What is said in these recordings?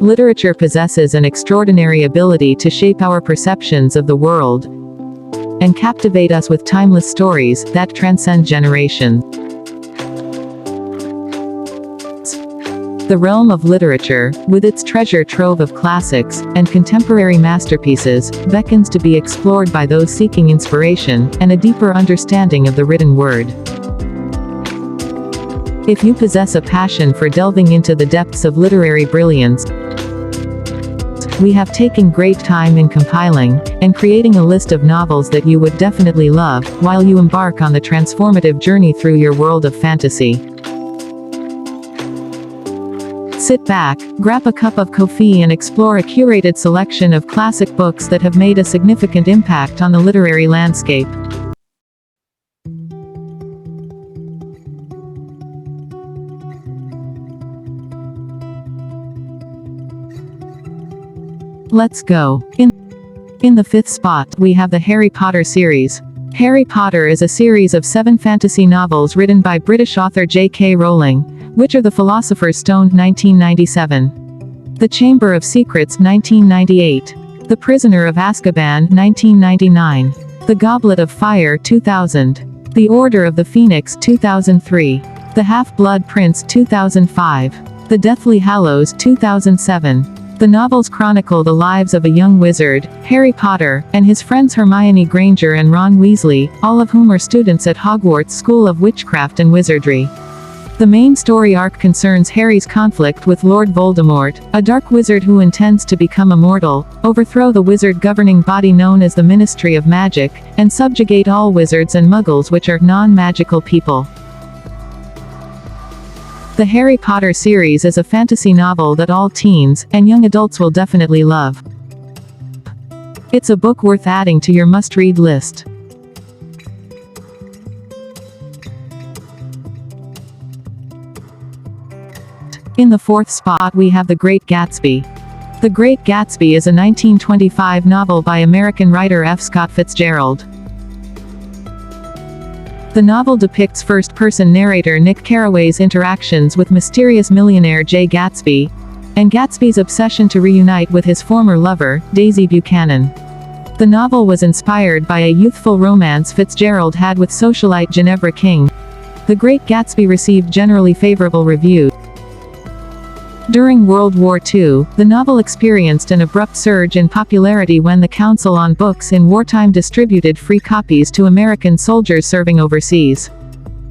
Literature possesses an extraordinary ability to shape our perceptions of the world and captivate us with timeless stories that transcend generations. The realm of literature, with its treasure trove of classics and contemporary masterpieces, beckons to be explored by those seeking inspiration and a deeper understanding of the written word. If you possess a passion for delving into the depths of literary brilliance, we have taken great time in compiling and creating a list of novels that you would definitely love while you embark on the transformative journey through your world of fantasy. Sit back, grab a cup of coffee and explore a curated selection of classic books that have made a significant impact on the literary landscape. Let's go. In the fifth spot, we have the Harry Potter series. Harry Potter is a series of 7 fantasy novels written by British author J.K. Rowling, which are The Philosopher's Stone 1997, The Chamber of Secrets 1998, The Prisoner of Azkaban 1999, The Goblet of Fire 2000, The Order of the Phoenix 2003, The Half-Blood Prince 2005, The Deathly Hallows 2007. The novels chronicle the lives of a young wizard, Harry Potter, and his friends Hermione Granger and Ron Weasley, all of whom are students at Hogwarts School of Witchcraft and Wizardry. The main story arc concerns Harry's conflict with Lord Voldemort, a dark wizard who intends to become immortal, overthrow the wizard governing body known as the Ministry of Magic, and subjugate all wizards and muggles, which are non-magical people. The Harry Potter series is a fantasy novel that all teens and young adults will definitely love. It's a book worth adding to your must-read list. In the fourth spot, we have The Great Gatsby. The Great Gatsby is a 1925 novel by American writer F. Scott Fitzgerald. The novel depicts first-person narrator Nick Carraway's interactions with mysterious millionaire Jay Gatsby, and Gatsby's obsession to reunite with his former lover, Daisy Buchanan. The novel was inspired by a youthful romance Fitzgerald had with socialite Ginevra King. The Great Gatsby received generally favorable reviews. During World War II, the novel experienced an abrupt surge in popularity when the Council on Books in Wartime distributed free copies to American soldiers serving overseas.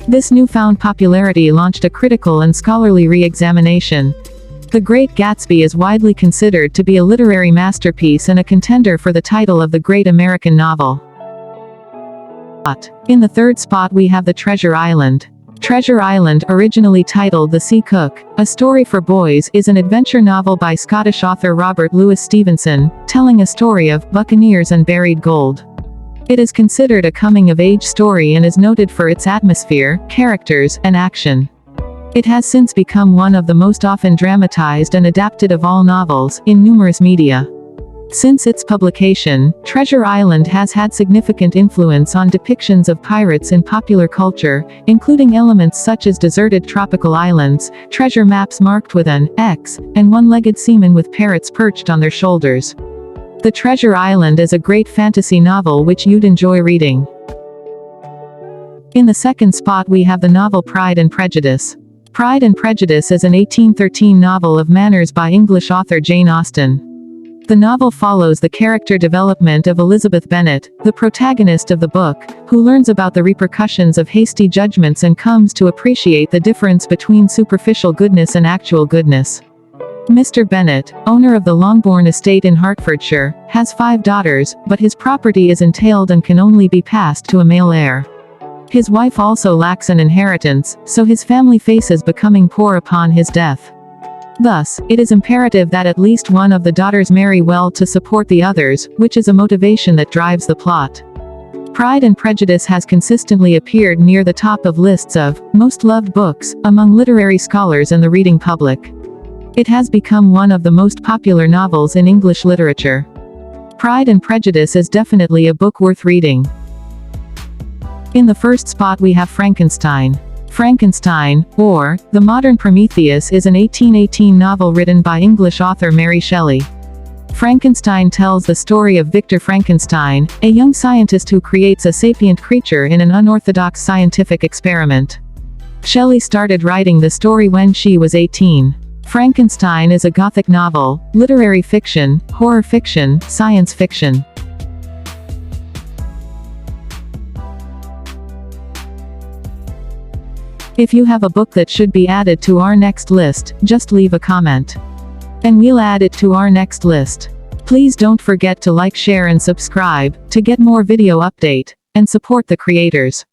This newfound popularity launched a critical and scholarly re-examination. The Great Gatsby is widely considered to be a literary masterpiece and a contender for the title of the Great American Novel. In the third spot, we have The Treasure Island. Treasure Island, originally titled The Sea Cook, A Story for Boys, is an adventure novel by Scottish author Robert Louis Stevenson, telling a story of buccaneers and buried gold. It is considered a coming-of-age story and is noted for its atmosphere, characters, and action. It has since become one of the most often dramatized and adapted of all novels, in numerous media. Since its publication, Treasure Island has had significant influence on depictions of pirates in popular culture, including elements such as deserted tropical islands, treasure maps marked with an X, and one-legged seamen with parrots perched on their shoulders. The Treasure Island is a great fantasy novel which you'd enjoy reading. In the second spot, we have the novel Pride and Prejudice. Pride and Prejudice is an 1813 novel of manners by English author Jane Austen. The novel follows the character development of Elizabeth Bennet, the protagonist of the book, who learns about the repercussions of hasty judgments and comes to appreciate the difference between superficial goodness and actual goodness. Mr. Bennet, owner of the Longbourn estate in Hertfordshire, has 5 daughters, but his property is entailed and can only be passed to a male heir. His wife also lacks an inheritance, so his family faces becoming poor upon his death. Thus, it is imperative that at least one of the daughters marry well to support the others, which is a motivation that drives the plot. Pride and Prejudice has consistently appeared near the top of lists of most loved books among literary scholars and the reading public. It has become one of the most popular novels in English literature. Pride and Prejudice is definitely a book worth reading. In the first spot, we have Frankenstein. Frankenstein, or The Modern Prometheus is an 1818 novel written by English author Mary Shelley. Frankenstein tells the story of Victor Frankenstein, a young scientist who creates a sapient creature in an unorthodox scientific experiment. Shelley started writing the story when she was 18. Frankenstein is a Gothic novel, literary fiction, horror fiction, science fiction. If you have a book that should be added to our next list, just leave a comment, and we'll add it to our next list. Please don't forget to like, share and subscribe, to get more video update, and support the creators.